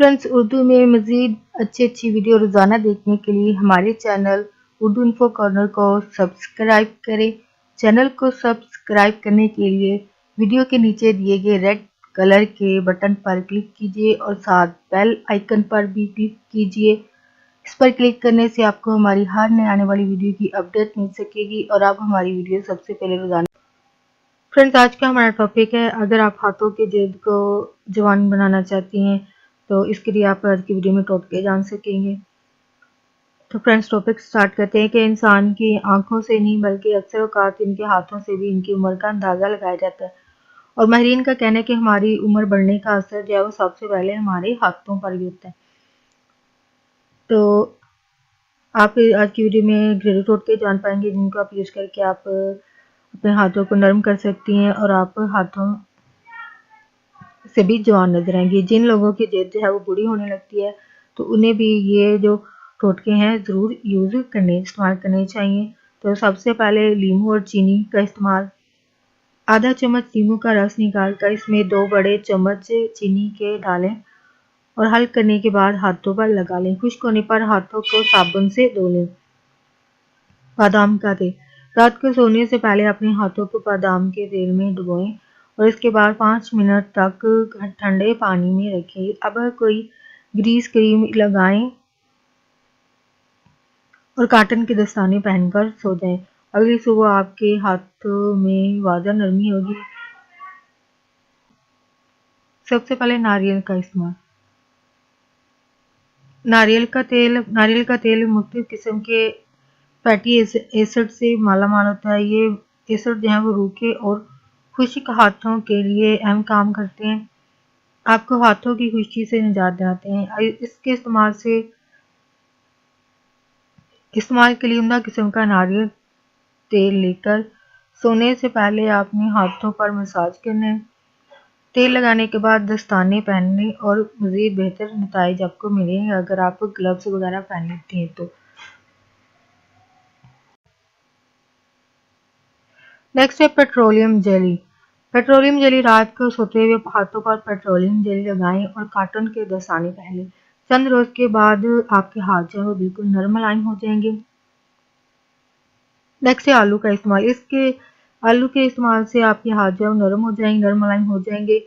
Friends, Urdu में मज़ीद अच्छी वीडियो रोज़ाना देखने के लिए हमारे चैनल उर्दू इन्फो कॉर्नर को सब्सक्राइब करें। चैनल को सब्सक्राइब करने के लिए वीडियो के नीचे दिए गए रेड कलर के बटन पर क्लिक कीजिए और साथ बेल आइकन पर भी क्लिक कीजिए। इस पर क्लिक करने से आपको हमारी हर नए आने वाली वीडियो की अपडेट मिल सकेगी और आप हमारी वीडियो सबसे पहले रोज़ाना। फ्रेंड्स, आज का हमारा टॉपिक है, अगर आप हाथों के जल्द को जवान बनाना चाहती हैं तो इसके लिए आप आज की वीडियो में टोटके जान सकेंगे। तो फ्रेंड्स, टॉपिक स्टार्ट करते हैं कि इंसान की आंखों से नहीं बल्कि अक्सर औकात इनके हाथों से भी इनकी उम्र का अंदाज़ा लगाया जाता है। और माहिरीन का कहना है कि हमारी उम्र बढ़ने का असर जो है वो सबसे पहले हमारे हाथों पर ही होता है। तो आप आज की वीडियो में घरेलू टोटके जान पाएंगे जिनको आप यूज़ करके आप अपने हाथों को नरम कर सकती हैं और आप हाथों से भी जवान नजर आएंगी। जिन लोगों की जेब जो है वो बूढ़ी होने लगती है तो उन्हें भी ये जो टोटके हैं ज़रूर इस्तेमाल करने चाहिए। तो सबसे पहले लीमू और चीनी का इस्तेमाल। आधा चम्मच लीमू का रस निकाल कर इसमें 2 बड़े चम्मच चीनी के डालें और हल करने के बाद हाथों पर लगा लें। खुश्क होने पर हाथों को साबुन से धो लें। बादाम का तेल। रात को सोने से पहले अपने हाथों को बादाम के तेल में डुबोएं और इसके बाद 5 मिनट तक ठंडे पानी में रखें। अब कोई ग्रीस क्रीम लगाएं और कॉटन के दस्ताने पहनकर सो जाएं। अगली सुबह आपके हाथों में वाज़ह नरमी होगी। सबसे पहले नारियल का इस्तेमाल। नारियल का तेल मुख्तलिफ किस्म के फैटी एसिड से मालामाल होता है। ये एसिड जो है वो रूखे और खुश्क हाथों के लिए अहम काम करते हैं। आपको हाथों की खुश्की से निजात दिलाते हैं। इसके इस्तेमाल के लिए उम्दा किस्म का नारियल तेल लेकर सोने से पहले अपने हाथों पर मसाज करना है। तेल लगाने के बाद दस्ताने पहनने और मज़ीद बेहतर नताइज आपको मिलेंगे अगर आप ग्लव्स वगैरह पहन लेते हैं तो। नेक्स्ट है पेट्रोलियम जेली। पेट्रोलियम जेली रात को सोते हुए हाथों पर पेट्रोलियम जेली लगाएं और कॉटन के दस्ताने पहनें। चंद रोज के बाद आपके हाथ जो है वो बिल्कुल नरम मुलायम हो जाएंगे। नेक्स्ट है आलू का इस्तेमाल। आलू के इस्तेमाल से आपके हाथ जो है नरम हो जाएंगे, नरम मुलायम हो जाएंगे।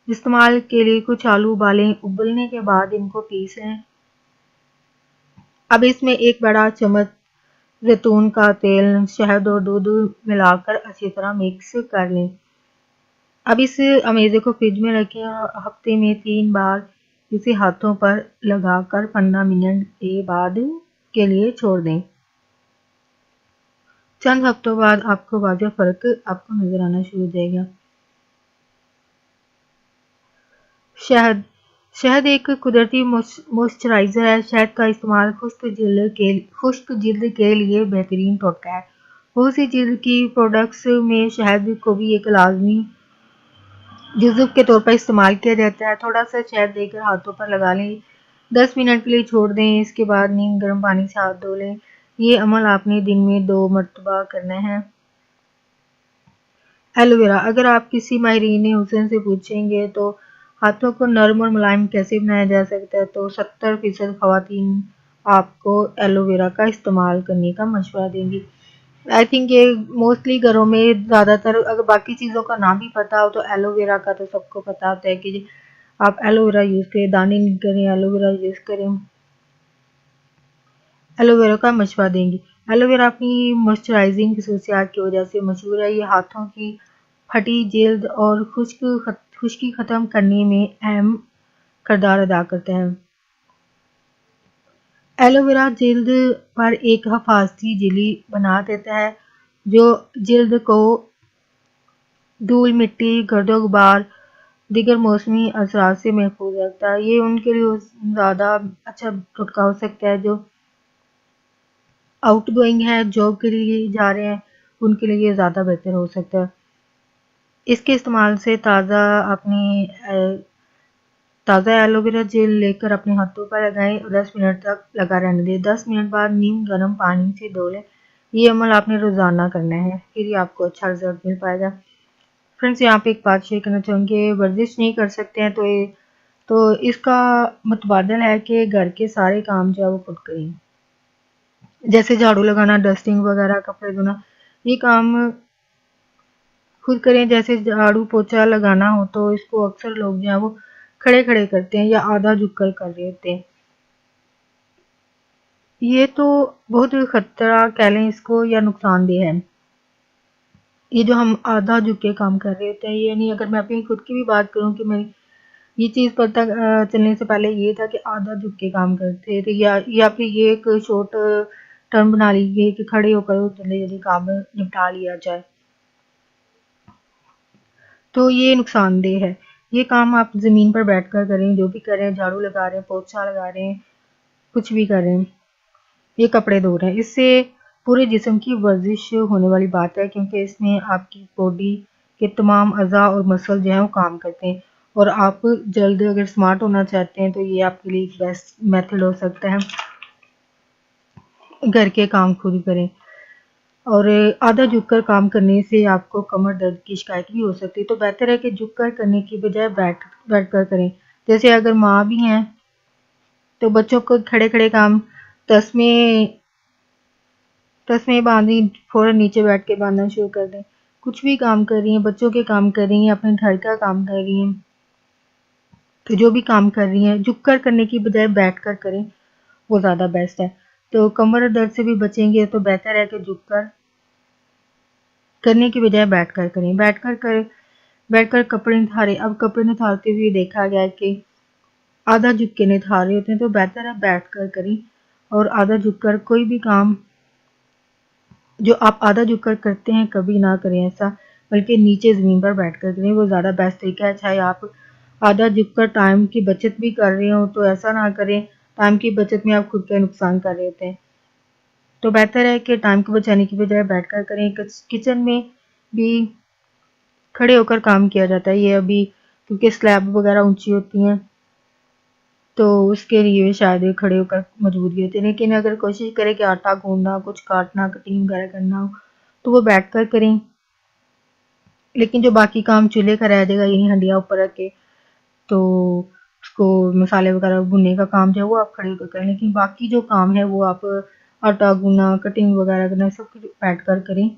इस्तेमाल के लिए कुछ आलू उबालें, उबलने के बाद इनको पीस लें। अब इसमें 1 बड़ा चम्मच जैतून का तेल, शहद और दूध मिलाकर अच्छी तरह मिक्स कर लें। अब इस अमेज़े को फ्रिज में रखें और हफ्ते में 3 बार इसे हाथों पर लगाकर 15 मिनट के बाद के लिए छोड़ दें। चंद हफ्तों बाद आपको वाज़ह फ़र्क आपको नज़र आना शुरू हो जाएगा। शहद एक कुदरती मॉइस्चराइज़र है। शहद का इस्तेमाल खुश्क जिल्द के लिए बेहतरीन टोटका है। बहुत सी जिल्द की प्रोडक्ट्स में शहद को भी एक लाजमी जुज़्व के तौर पर इस्तेमाल किया जाता है। थोड़ा सा शहद लेकर हाथों पर लगा लें, 10 मिनट के लिए छोड़ दें। इसके बाद नीम गर्म पानी से हाथ धो लें। ये अमल आपने दिन में 2 मरतबा करना है। एलोवेरा। अगर आप किसी माहिरीन हुसैन से पूछेंगे तो हाथों को नरम और मुलायम कैसे बनाया जा सकता है तो 70% खवातीन आपको एलोवेरा का इस्तेमाल करने का मशवरा देंगी। आई थिंक ये मोस्टली घरों में ज़्यादातर, अगर बाकी चीज़ों का नाम भी पता हो तो एलोवेरा का तो सबको पता होता है कि आप एलोवेरा यूज़ करें, दाने निकलें, एलोवेरा यूज़ करें। एलोवेरा का मशवरा देंगी। एलोवेरा अपनी मॉइस्चराइजिंग खसूसियात की वजह से मशहूर है। ये हाथों की फटी जल्द और खुश्की ख़त्म करने में अहम किरदार अदा करता है। एलोवेरा जल्द पर एक हिफाजती जेली बना देता है जो जल्द को धूल, मिट्टी, गर्दो गुबार, दीगर मौसमी असरात से महफूज रखता है। ये उनके लिए ज़्यादा अच्छा टोटका हो सकता है जो आउट गोइंग है, जॉब के लिए जा रहे हैं, उनके लिए ये ज़्यादा बेहतर हो सकता है। इसके इस्तेमाल से ताज़ा एलोवेरा जेल लेकर अपने हाथों पर लगाएं और 10 मिनट तक लगा रहने दें। 10 मिनट बाद नीम गर्म पानी से धो लें। ये अमल आपने रोज़ाना करना है, फिर ही आपको अच्छा रिजल्ट मिल पाएगा। फ्रेंड्स, यहाँ पे एक बात शेयर करना चाहूँगी, वर्जिश नहीं कर सकते हैं तो इसका मुतबादल है कि घर के सारे काम जो है वो खुद करें, जैसे झाड़ू लगाना, डस्टिंग वगैरह, कपड़े धोना, ये काम खुद करें। जैसे झाड़ू पोछा लगाना हो तो इसको अक्सर लोग जो है वो खड़े खड़े करते हैं या आधा झुककर कर रहे होते हैं। ये तो बहुत खतरा कह लें इसको या नुकसानदेह है। ये जो हम आधा झुक के काम कर रहे होते हैं, ये नहीं, अगर मैं अपनी खुद की भी बात करूं कि मैं ये चीज़ पता चलने से पहले ये था कि आधा झुक के काम करते थे, या फिर ये एक शॉर्ट टर्म बना लीजिए कि खड़े होकर जल्दी जल्दी काम निपटा लिया जाए, तो ये नुकसानदेह है। ये काम आप ज़मीन पर बैठकर करें, जो भी करें, झाड़ू लगा रहे हैं, पोछा लगा रहे हैं, कुछ भी कर रहे हैं, ये कपड़े धो रहे हैं, इससे पूरे जिस्म की वर्जिश होने वाली बात है, क्योंकि इसमें आपकी बॉडी के तमाम अज़ा और मसल जो हैं वो काम करते हैं। और आप जल्द अगर स्मार्ट होना चाहते हैं तो ये आपके लिए एक बेस्ट मेथड हो सकता है, घर के काम खुद करें। और आधा झुककर काम करने से आपको कमर दर्द की शिकायत भी हो सकती है, तो बेहतर है कि झुककर करने की बजाय बैठकर करें। जैसे अगर माँ भी हैं तो बच्चों को खड़े खड़े काम, तस्मे तस्में बांधी फ़ौरन नीचे बैठ के बांधना शुरू कर दें। कुछ भी काम कर रही हैं, बच्चों के काम कर रही हैं, अपने घर का काम कर रही हैं, तो जो भी काम कर रही हैं झुककर करने की बजाय बैठकर करें, वो ज़्यादा बेस्ट है। तो कमर दर्द से भी बचेंगे तो बेहतर है कि झुककर करने की बजाय बैठकर करें। बैठकर कपड़े निथारें। अब कपड़े निथारते हुए देखा गया है कि आधा झुक के निथार रहे होते हैं, तो बेहतर है बैठकर करें। और आधा झुककर कोई भी काम जो आप आधा झुककर करते हैं कभी ना करें ऐसा, बल्कि नीचे ज़मीन पर बैठकर करें, वो ज़्यादा बेस्ट तरीका है। चाहे आप आधा झुककर टाइम की बचत भी कर रहे हो तो ऐसा ना करें, टाइम की बचत में आप खुद का नुकसान कर रहे होते हैं। तो बेहतर है कि टाइम को बचाने की बजाय बैठकर करें। किचन में भी खड़े होकर काम किया जाता है, ये अभी क्योंकि स्लैब वगैरह ऊंची होती हैं तो उसके लिए शायद खड़े होकर मजबूरी होती है, लेकिन अगर कोशिश करें कि आटा गूंदना, कुछ काटना, कटिंग वगैरह करना हो तो वो बैठकर करें। लेकिन जो बाकी काम चूल्हे का रह जाएगा, यही हंडिया ऊपर रख के, तो उसको मसाले वगैरह भुनने का काम जो है वो आप खड़े होकर करें, लेकिन बाकी जो काम है वो आप आटा गूंदना, कटिंग वगैरह करना, सब कुछ बैठकर करें,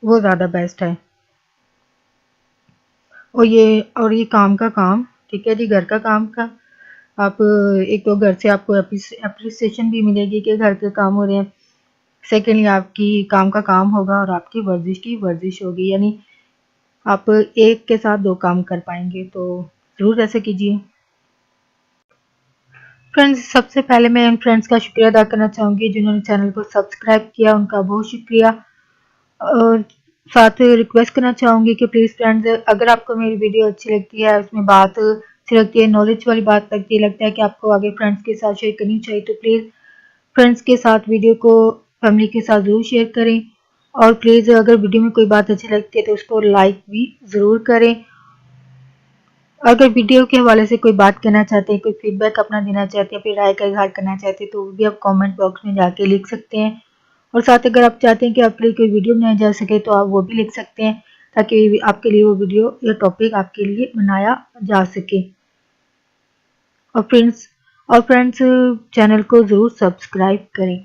वो ज़्यादा बेस्ट है। और ये काम का काम, ठीक है जी, घर का काम का आप एक तो घर से आपको एप्रिसिएशन भी मिलेगी कि घर के काम हो रहे हैं। सेकेंडली आपकी काम का काम होगा और आपकी वर्जिश की वर्जिश होगी, यानी आप एक के साथ दो काम कर पाएंगे, तो ज़रूर ऐसे कीजिए। फ्रेंड्स, सबसे पहले मैं इन फ्रेंड्स का शुक्रिया अदा करना चाहूँगी जिन्होंने चैनल को सब्सक्राइब किया, उनका बहुत शुक्रिया। और साथ रिक्वेस्ट करना चाहूँगी कि प्लीज़ फ्रेंड्स, अगर आपको मेरी वीडियो अच्छी लगती है, उसमें बात अच्छी लगती है, नॉलेज वाली बात लगती है, लगता है कि आपको आगे फ्रेंड्स के साथ शेयर करनी चाहिए, तो प्लीज़ फ्रेंड्स के साथ वीडियो को फैमिली के साथ ज़रूर शेयर करें। और प्लीज़ अगर वीडियो में कोई बात अच्छी लगती है तो उसको लाइक भी ज़रूर करें। अगर वीडियो के हवाले से कोई बात कहना चाहते हैं, कोई फीडबैक अपना देना चाहते हैं, फिर राय का इजहार करना चाहते हैं, तो वो भी आप कमेंट बॉक्स में जाके लिख सकते हैं। और साथ अगर आप चाहते हैं कि आपके लिए कोई वीडियो बनाया जा सके तो आप वो भी लिख सकते हैं, ताकि आपके लिए वो वीडियो या टॉपिक आपके लिए बनाया जा सके। और फ्रेंड्स चैनल को ज़रूर सब्सक्राइब करें।